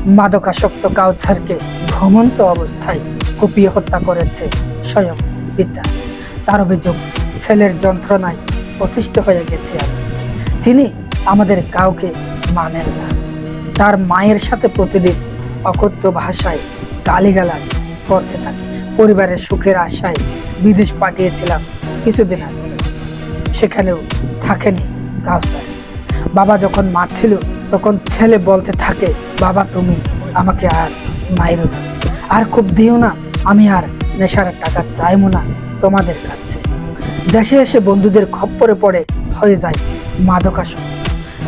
মাদকাসক্ত কাউছারকে ঘুমন্ত অবস্থায় কুপিয়ে হত্যা করেছে স্বয়ং পিতা। তার অভিযোগ, ছেলের যন্ত্রণায় অতিষ্ঠ হয়ে গেছে আমি। তিনি আমাদের কাউকে মানেন না। তার মায়ের সাথে প্রতিদিন অকথ্য ভাষায় গালিগালাজ করতে থাকে। পরিবারের সুখের আশায় বিদেশ পাঠিয়েছিলাম কিছুদিন আগে, সেখানেও থাকেনি কাউসার। বাবা যখন মারছিল তখন ছেলে বলতে থাকে, বাবা তুমি আমাকে আর মাইরো না, আর খুব দিও না, আমি আর নেশার টাকা চাইবো না তোমাদের কাছে। দেশে এসে বন্ধুদের খপ্পরে পড়ে হয়ে যায় মাদকাসক্ত।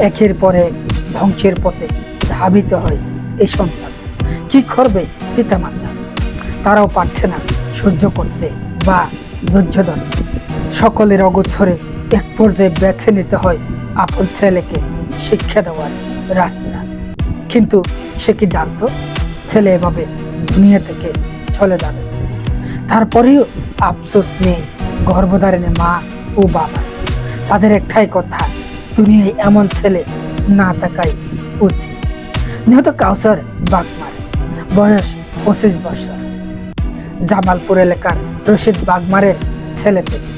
একের পরে ধ্বংসের পথে ধাবিত হয় এই সন্তান। কি করবে পিতামাতা? তারাও পারছে না সহ্য করতে বা ধৈর্য ধরতে। সকলের অগোচরে এক পর্যায়ে বেছে নিতে হয় আপন ছেলেকে শিক্ষা দেওয়ার রাস্তা। কিন্তু সে কি জানতো ছেলে এভাবে দুনিয়া থেকে চলে যাবে? তারপরেও আফসোস নেই গর্ভধারিণী মা ও বাবা। তাদের একটাই কথা, দুনিয়ায় এমন ছেলে না থাকাই উচিত। নিহত কাউসার বাগমার, বয়স 25 বছর, জামালপুর এলাকার রশিদ বাগমারের ছেলে থেকে।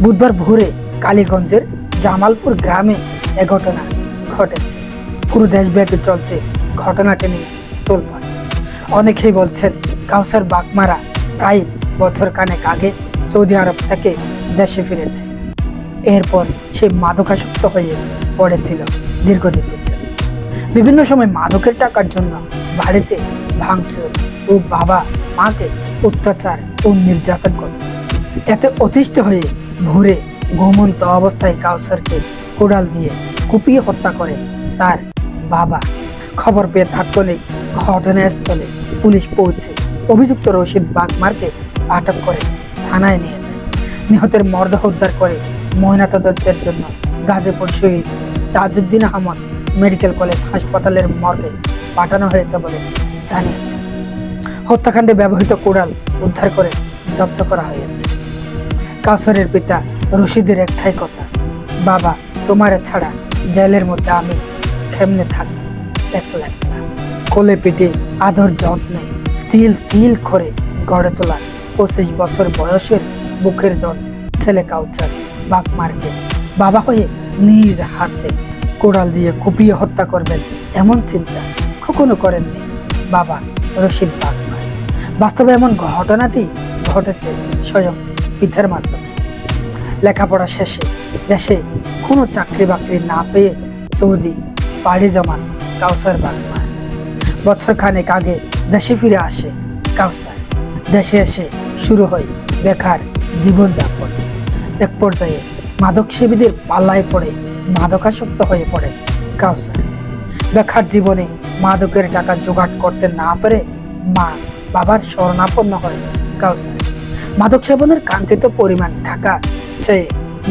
বুধবার ভোরে কালীগঞ্জের জামালপুর গ্রামে এ ঘটনা ঘটেছে। পুরো দেশব্যাপী চলছে ঘটনাটি নিয়ে তোলপাড়। অনেকেই বলছেন কাউসার বাগমারা প্রায় বছর খানেক আগে সৌদি আরব থেকে দেশে ফিরেছে। এরপর সে মাদকাসক্ত হয়ে পড়েছিল দীর্ঘদিন পর্যন্ত। বিভিন্ন সময় মাদকের টাকার জন্য বাড়িতে ভাঙচুর ও বাবা মাকে অত্যাচার ও নির্যাতন করত। এতে অতিষ্ঠ হয়ে ভোরে ঘুমন্ত অবস্থায় কাউসারকে কোদাল দিয়ে কুপিয়ে হত্যা করে তার বাবা। খবর পেয়ে তাৎক্ষণিক ঘটনাস্থলে পুলিশ পৌঁছে অভিযুক্ত রশিদ বাগমারকে আটক করে থানায় নিয়ে যায়। নিহতের মরদেহ উদ্ধার করে ময়নাতদন্তের জন্য গাজীপুর শহীদ তাজউদ্দিন আহমদ মেডিকেল কলেজ হাসপাতালের মর্গে পাঠানো হয়েছে বলে জানিয়েছে। হত্যাকাণ্ডে ব্যবহৃত কোদাল উদ্ধার করে জব্দ করা হয়েছে। কাউসারের পিতা রশিদের একটাই কথা, বাবা তোমার ছাড়া জেলের মধ্যে আমি কেমনে থাকবো একলা একলা। কোলে পিঠে আদর যত্নে তিল তিল করে গড়ে তোলা 25 বছর বয়সের বুকের দল ছেলে কাউসার বাগমারকে বাবা হয়ে নিজ হাতে কোদাল দিয়ে কুপিয়ে হত্যা করবেন এমন চিন্তা কখনো করেননি বাবা রশিদ বাগমার। বাস্তবে এমন ঘটনাটি ঘটেছে স্বয়ং পিতার মাধ্যমে। লেখাপড়া শেষে দেশে কোনো চাকরি বাকরি না পেয়ে সৌদি পাড়ি জমান কাউসার বাগমার। বছর খানেক আগে দেশে ফিরে আসে কাউসার। দেশে এসে শুরু হয় বেকার জীবনযাপন। এক পর্যায়ে মাদক সেবীদের পাল্লায় পড়ে মাদকাসক্ত হয়ে পড়ে কাউসার। বেকার জীবনে মাদকের টাকা জোগাড় করতে না পেরে মা বাবার শরণাপন্ন হয় কাউসার। মাদক সেবনের কাঙ্ক্ষিত পরিমাণ টাকা চেয়ে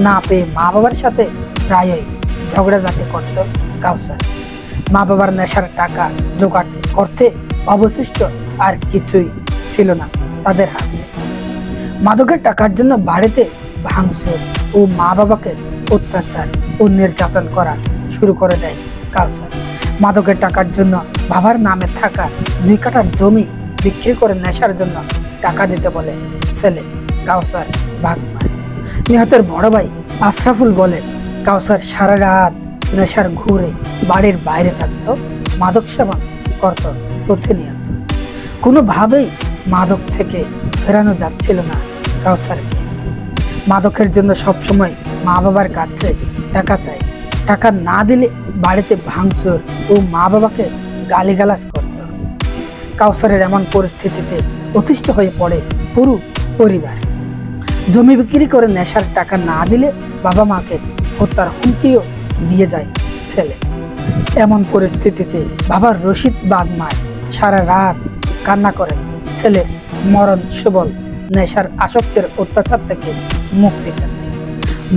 না পেয়ে মা বাবার সাথে প্রায়ই ঝগড়াঝাটি করত কাউসার। মা বাবার নেশার টাকা জোগাড় করতে অবশিষ্ট আর কিছুই ছিল না তাদের হাতে। মাদকের টাকার জন্য বাড়িতে ভাঙচুর ও মা বাবাকে অত্যাচার ও নির্যাতন করা শুরু করে দেয় কাউসার। মাদকের টাকার জন্য বাবার নামে থাকা 2 কাঠা জমি বিক্রি করে নেশার জন্য টাকা দিতে বলে ছেলে কাউসার বাগমার। নিহতের বড় ভাই আশরাফুল বলেন, কাউসার সারা রাত নেশার ঘুরে বাড়ির বাইরে থাকতো, মাদক সেবন করত প্রতিনিয়ত। কোনোভাবেই মাদক থেকে ফেরানো যাচ্ছিল না কাউসারকে। মাদকের জন্য সবসময় মা বাবার কাছে টাকা চাইত। টাকা না দিলে বাড়িতে ভাঙচুর ও মা বাবাকে গালিগালাজ করত। কাউসারের এমন পরিস্থিতিতে অতিষ্ঠ হয়ে পড়ে পুরো পরিবার। জমি বিক্রি করে নেশার টাকা না দিলে বাবা মাকে হত্যার হুমকিও দিয়ে যায় ছেলে। এমন পরিস্থিতিতে বাবা রশিদ বাগমার সারা রাত কান্না করেন ছেলে মরণ সবল নেশার আসক্তের অত্যাচার থেকে মুক্তি পেতে।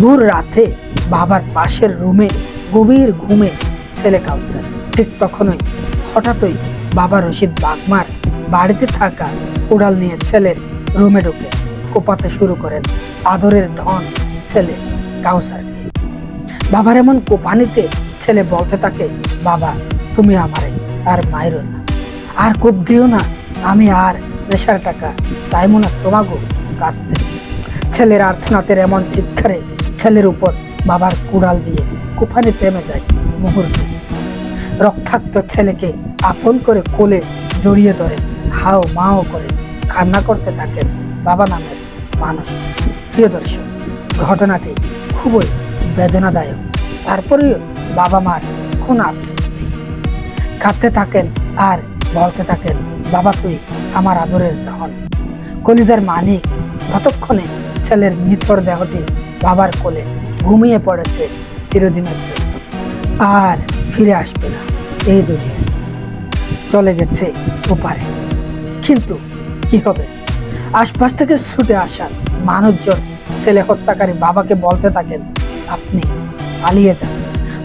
ভোর রাতে বাবার পাশের রুমে গভীর ঘুমে ছেলে কাউসার। ঠিক তখনই হঠাৎই বাবা রশিদ বাগমার বাড়িতে থাকা কোদাল নিয়ে ছেলের রুমে ঢুকে কোপাতে শুরু করেন আদরের ধন ছেলে কাউসারকে। বাবার এমন কোপানিতে ছেলে বলতে থাকে, বাবা তুমি আমারে আর মাইরো না, আর কূপ দিও না, আমি আর নেশার টাকা চাইবো না তোমাগো কাছ থেকে। ছেলের আর্তনাদের এমন চিৎকারে ছেলের উপর বাবার কুড়াল দিয়ে কুফানি থেমে যায় মুহূর্তে। রক্তাক্ত ছেলেকে আপন করে কোলে জড়িয়ে ধরে হাও মাও করে কান্না করতে থাকেন বাবা নামের মানুষটি। প্রিয় দর্শক, ঘটনাটি খুবই বেদনাদায়ক। তারপরেও বাবা মার কোনো আফসোস নেই। কাঁদতে থাকেন আর বলতে থাকেন, বাবা তুই আমার আদরের ধন, কলিজার মানিক। ততক্ষণে ছেলের মৃতর দেহটি বাবার কোলে ঘুমিয়ে পড়েছে চিরদিনের জন্য। আর ফিরে আসবে না এই দুনিয়ায়, চলে গেছে ওপারে। কিন্তু কি হবে? আশপাশ থেকে ছুটে আসা মানুষজন ছেলে হত্যাকারী বাবাকে বলতে থাকেন, আপনি পালিয়ে যান,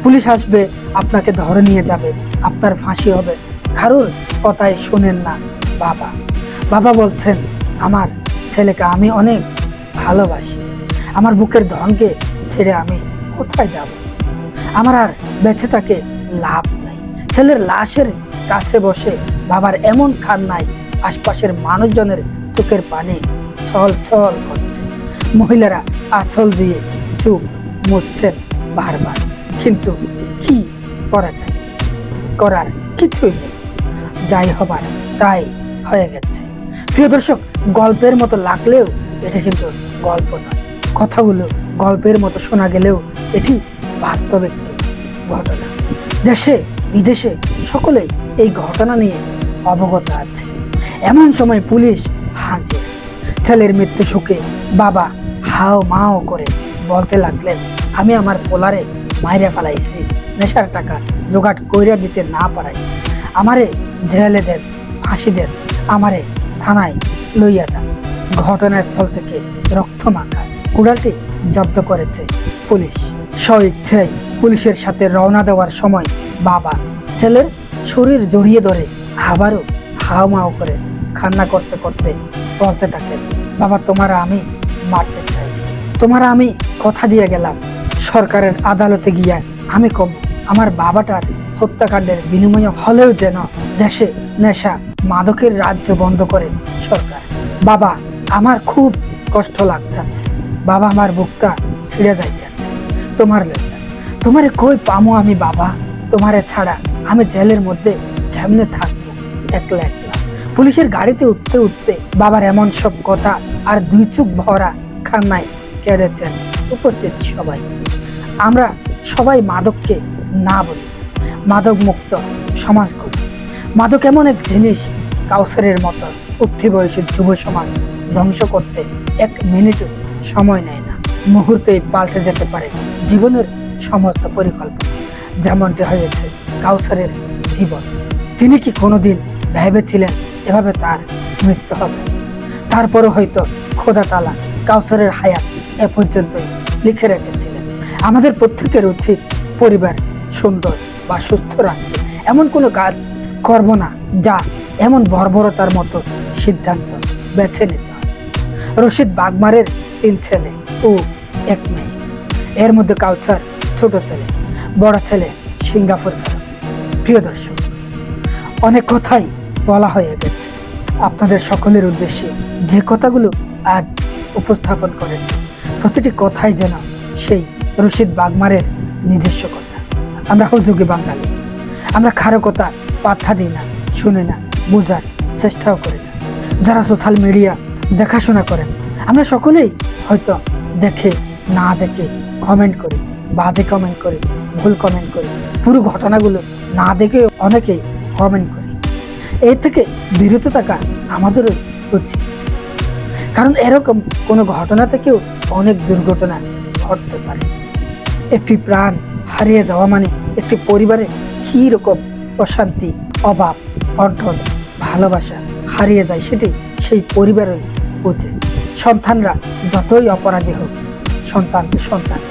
পুলিশ আসবে, আপনাকে ধরে নিয়ে যাবে, আপনার ফাঁসি হবে। কারোর কথাই শোনেন না বাবা। বাবা বলছেন, আমার ছেলেকে আমি অনেক ভালোবাসি, আমার বুকের ধনকে ছেড়ে আমি কোথায় যাব? আমার আর বেঁচে থাকে লাভ নাই। ছেলের লাশের কাছে বসে বাবার এমন কান্নায় আশপাশের মানুষজনের চোখের পানি ছল ছল করছে। মহিলারা আঁচল দিয়ে চুপ মুছছেন বারবার। কিন্তু কি করা যায়? করার কিছুই নেই। যাই হবার তাই হয়ে গেছে। প্রিয় দর্শক, গল্পের মতো লাগলেও এটি কিন্তু গল্প নয়। কথাগুলো গল্পের মতো শোনা গেলেও এটি বাস্তব একটি ঘটনা। দেশে বিদেশে সকলেই এই ঘটনা নিয়ে অবগত আছে। এমন সময় পুলিশ হাজির। ছেলের মৃত্যু শোকে বাবা হাও মাও করে বলতে লাগলেন, আমি আমার পোলারে মাইরে ফেলাইছি, নেশার টাকা জোগাড় কইরা দিতে না পারাই আমারে জেলে দেন, ফাঁসি দেন, আমারে থানায় লইয়া যান। ঘটনাস্থল থেকে রক্তমাখা কুড়ালটি জব্দ করেছে পুলিশ। স্বইচ্ছায় পুলিশের সাথে রওনা দেওয়ার সময় বাবা ছেলের শরীর জড়িয়ে ধরে আবারও হাওমাও করে কান্না করতে করতে বলতে থাকেন, বাবা তোমারা আমি মারতে চাইনি, তোমারা আমি কথা দিয়ে গেলাম, সরকারের আদালতে গিয়া আমি কম আমার বাবাটার হত্যাকাণ্ডের বিনিময় হলেও যেন দেশে নেশা মাদকের রাজ্য বন্ধ করে সরকার। বাবা আমার খুব কষ্ট লাগতেছে, বাবা আমার বুকটা ছিঁড়ে যাইতেছে তোমার লইয়া, তোমারে কই পামো আমি বাবা, তোমারে ছাড়া আমি জেলের মধ্যে কেমনে থাকবো একলা একলা। পুলিশের গাড়িতে উঠতে উঠতে বাবার এমন সব কথা আর দুই চোখ ভরা কান্নায় কেঁদেছেন উপস্থিত সবাই। আমরা সবাই মাদককে না বলি, মাদক মুক্ত সমাজ করি। মাদক এমন এক জিনিস, কাউসারের মতো উঠতি বয়সী যুব সমাজ ধ্বংস করতে এক মিনিটও সময় নেয় না। মুহূর্তেই পাল্টে যেতে পারে জীবনের সমস্ত পরিকল্পনা, যেমনটি হয়েছে কাউসারের জীবন। তিনি কি কোনোদিন ভেবেছিলেন এভাবে তার মৃত্যু হবে? তারপরও হয়তো খোদা তাআলা কাউসারের হায়াত এ পর্যন্তই লিখে রেখেছিলেন। আমাদের প্রত্যেকের উচিত পরিবার সুন্দর বা সুস্থ রাখতে এমন কোনো কাজ করব না যা এমন বর্বরতার মতো সিদ্ধান্ত বেছে নিতে হয়। রশিদ বাগমারের 3 ছেলে ও 1 মেয়ে, এর মধ্যে কাউসার ছোট ছেলে, বড় ছেলে সিঙ্গাপুর ফেরত। প্রিয় দর্শক, অনেক কথাই বলা হয়ে গেছে। আপনাদের সকলের উদ্দেশ্যে যে কথাগুলো আজ উপস্থাপন করেছে প্রতিটি কথাই যেন সেই রশিদ বাগমারের নিজস্ব কথা। আমরা হুজুগে বাঙালি, আমরা কারো কথা পাত্তা দিই না, শুনে না, বোঝার চেষ্টাও করি না। যারা সোশ্যাল মিডিয়া দেখাশোনা করেন, আমরা সকলেই হয়তো দেখে না দেখে কমেন্ট করি, বাজে কমেন্ট করি, ভুল কমেন্ট করি, পুরো ঘটনাগুলো না দেখে অনেকেই কমেন্ট করি। এর থেকে বিরত থাকা আমাদেরও উচিত, কারণ এরকম কোনো ঘটনা থেকেও অনেক দুর্ঘটনা ঘটতে পারে। একটি প্রাণ হারিয়ে যাওয়া মানে একটি পরিবারে কি রকম অশান্তি, অভাব, অনটন, ভালোবাসা হারিয়ে যায় সেটি সেই পরিবারই বোঝে। সন্তানরা যতই অপরাধী হোক, সন্তান তো সন্তান,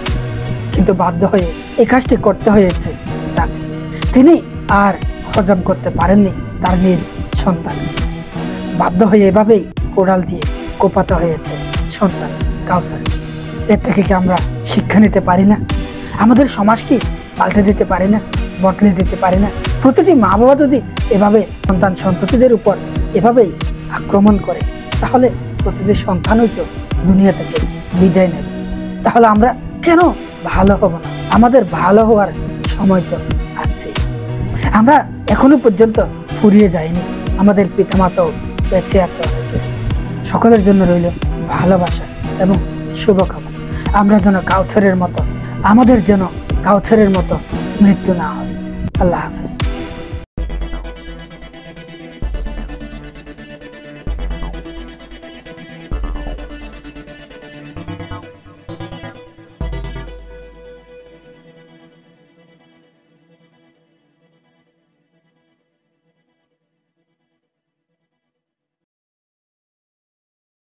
কিন্তু বাধ্য হয়ে এই কাজটি করতে হয়েছে তাকে। তিনি আর হজম করতে পারেননি তার নিজ সন্তানকে, বাধ্য হয়ে এভাবেই কোড়াল দিয়ে কোপাতে হয়েছে সন্তান কাউসারকে। এর থেকে কি আমরা শিক্ষা নিতে পারি না? আমাদের সমাজ কি পাল্টে দিতে পারি না, বদলে দিতে পারি না? প্রতিটি মা বাবা যদি এভাবে সন্তান সন্ততিদের উপর এভাবেই আক্রমণ করে, তাহলে প্রতিটি সন্তানই তো দুনিয়া থেকে বিদায় নেবে। তাহলে আমরা কেন ভালো হব না? আমাদের ভালো হওয়ার সময় তো আছে। আমরা এখনো পর্যন্ত ফুরিয়ে যাইনি, আমাদের পিতামাতাও বেঁচে আছে অনেকে। সকলের জন্য রইল ভালোবাসা এবং শুভকামনা। আমরা যেন কাউসারের মতো, আমাদের যেন কাউসারের মতো মৃত্যু না হয়। আল্লাহ হাফেজ।